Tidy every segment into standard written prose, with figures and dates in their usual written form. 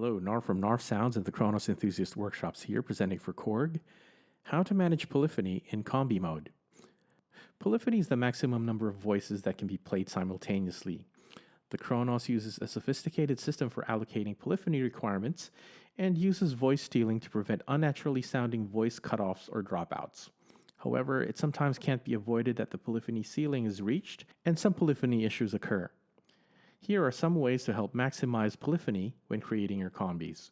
Hello, Nar from Narf Sounds and the Kronos Enthusiast Workshops here, presenting for Korg. How to manage polyphony in combi mode. Polyphony is the maximum number of voices that can be played simultaneously. The Kronos uses a sophisticated system for allocating polyphony requirements and uses voice stealing to prevent unnaturally sounding voice cutoffs or dropouts. However, it sometimes can't be avoided that the polyphony ceiling is reached and some polyphony issues occur. Here are some ways to help maximize polyphony when creating your combis.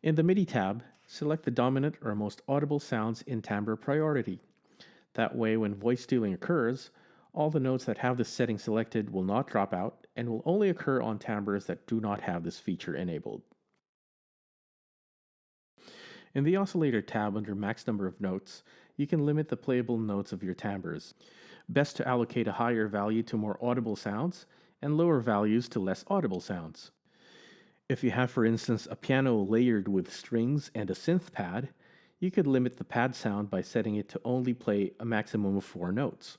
In the Midi tab, select the dominant or most audible sounds in timbre priority. That way, when voice stealing occurs, all the notes that have this setting selected will not drop out and will only occur on timbres that do not have this feature enabled. In the Oscillator tab under Max Number of Notes, you can limit the playable notes of your timbres. Best to allocate a higher value to more audible sounds and lower values to less audible sounds. If you have, for instance, a piano layered with strings and a synth pad, you could limit the pad sound by setting it to only play a maximum of 4 notes.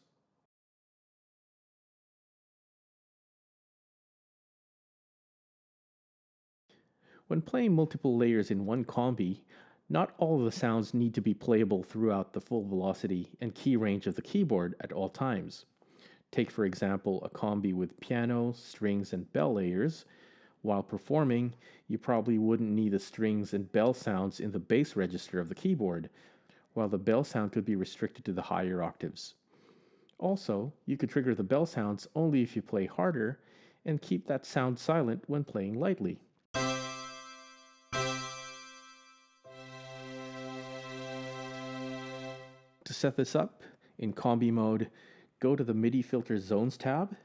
When playing multiple layers in one combi, not all of the sounds need to be playable throughout the full velocity and key range of the keyboard at all times. Take, for example, a combi with piano, strings, and bell layers. While performing, you probably wouldn't need the strings and bell sounds in the bass register of the keyboard, while the bell sound could be restricted to the higher octaves. Also, you could trigger the bell sounds only if you play harder and keep that sound silent when playing lightly. To set this up, in combi mode, go to the MIDI Filter Zones tab.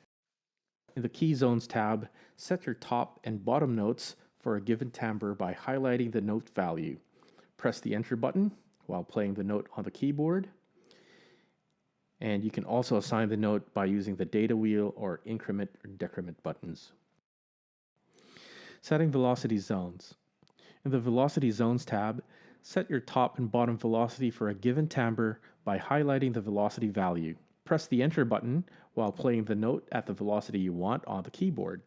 In the Key Zones tab, set your top and bottom notes for a given timbre by highlighting the note value. Press the Enter button while playing the note on the keyboard. And you can also assign the note by using the data wheel or increment or decrement buttons. Setting velocity zones. In the Velocity Zones tab, set your top and bottom velocity for a given timbre by highlighting the velocity value. Press the Enter button while playing the note at the velocity you want on the keyboard.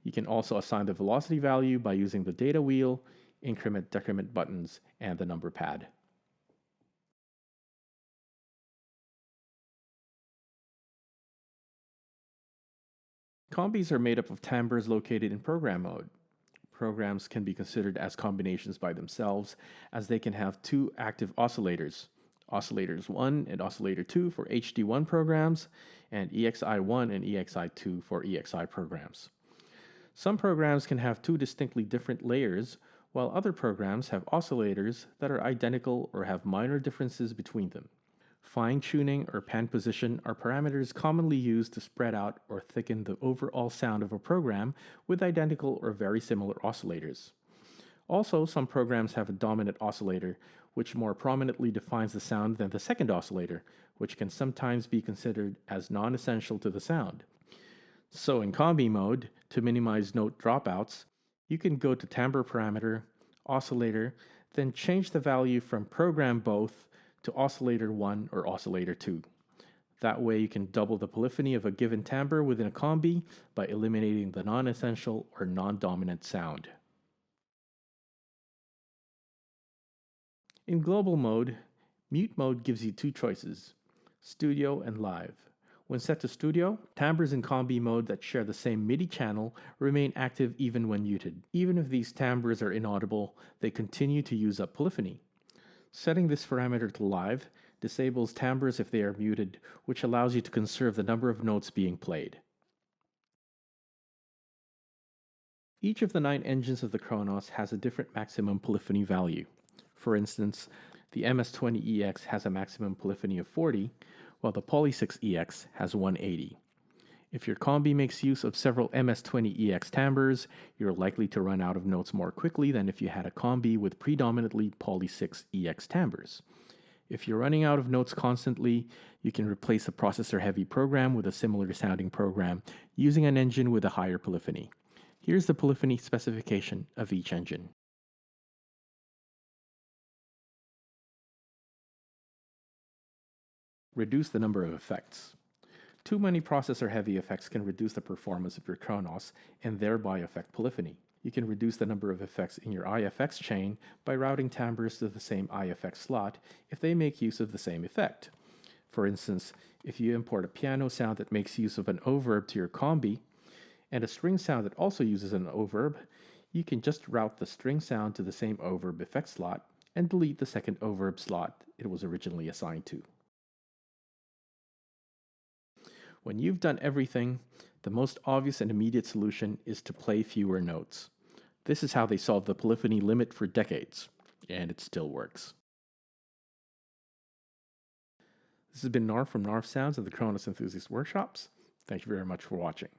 You can also assign the velocity value by using the data wheel, increment, decrement buttons, and the number pad. Combis are made up of timbres located in program mode. Programs can be considered as combinations by themselves, as they can have 2 active oscillators, Oscillators 1 and Oscillator 2 for HD1 programs, and EXI1 and EXI2 for EXI programs. Some programs can have 2 distinctly different layers, while other programs have oscillators that are identical or have minor differences between them. Fine-tuning or pan position are parameters commonly used to spread out or thicken the overall sound of a program with identical or very similar oscillators. Also, some programs have a dominant oscillator, which more prominently defines the sound than the second oscillator, which can sometimes be considered as non-essential to the sound. So in combi mode, to minimize note dropouts, you can go to timbre parameter, oscillator, then change the value from program both to oscillator 1 or oscillator 2. That way you can double the polyphony of a given timbre within a combi by eliminating the non-essential or non-dominant sound. In global mode, mute mode gives you 2 choices, studio and live. When set to studio, timbres in combi mode that share the same MIDI channel remain active even when muted. Even if these timbres are inaudible, they continue to use up polyphony. Setting this parameter to live disables timbres if they are muted, which allows you to conserve the number of notes being played. Each of the 9 engines of the Kronos has a different maximum polyphony value. For instance, the MS-20EX has a maximum polyphony of 40, while the Poly-6EX has 180. If your combi makes use of several MS-20EX timbres, you're likely to run out of notes more quickly than if you had a combi with predominantly Poly-6EX timbres. If you're running out of notes constantly, you can replace a processor-heavy program with a similar sounding program using an engine with a higher polyphony. Here's the polyphony specification of each engine. Reduce the number of effects. Too many processor-heavy effects can reduce the performance of your Kronos and thereby affect polyphony. You can reduce the number of effects in your IFX chain by routing timbres to the same IFX slot if they make use of the same effect. For instance, if you import a piano sound that makes use of an overb to your combi, and a string sound that also uses an overb, you can just route the string sound to the same overb effect slot and delete the second overb slot it was originally assigned to. When you've done everything, the most obvious and immediate solution is to play fewer notes. This is how they solved the polyphony limit for decades, and it still works. This has been Narf from Narf Sounds of the Kronos Enthusiast Workshops. Thank you very much for watching.